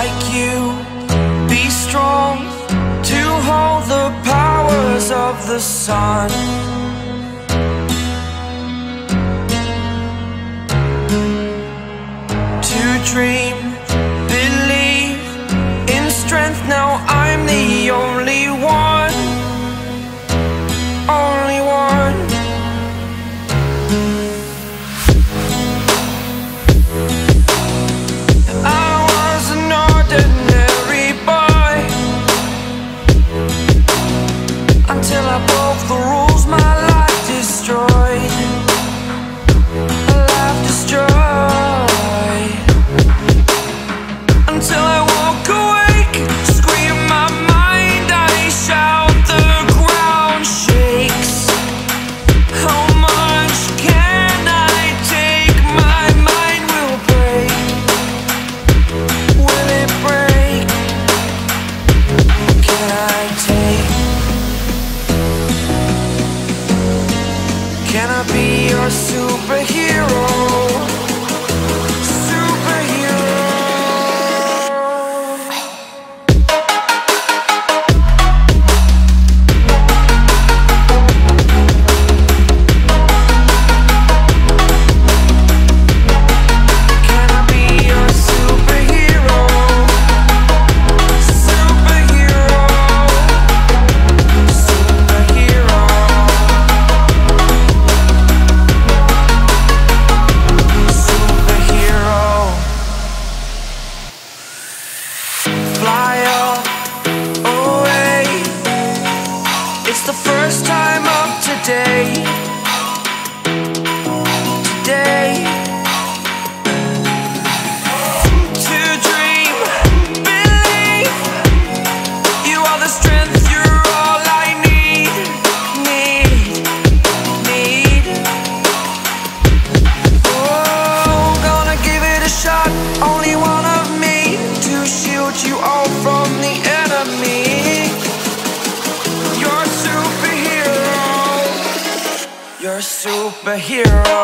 like you, be strong to hold the powers of the sun. To dream, believe in strength. Now I'm the only one, only one. I was an ordinary boy until I broke the rules. My life destroyed, a life destroyed. Until I woke awake, scream my mind, I shout, the ground shakes. How much can I take? My mind will break. Will it break? Can I take? Can I be your superhero? The first time of today, to dream, believe, you are the strength, you're all I need. Oh, gonna give it a shot, only one of me, to shield you all from the enemy. You're a superhero.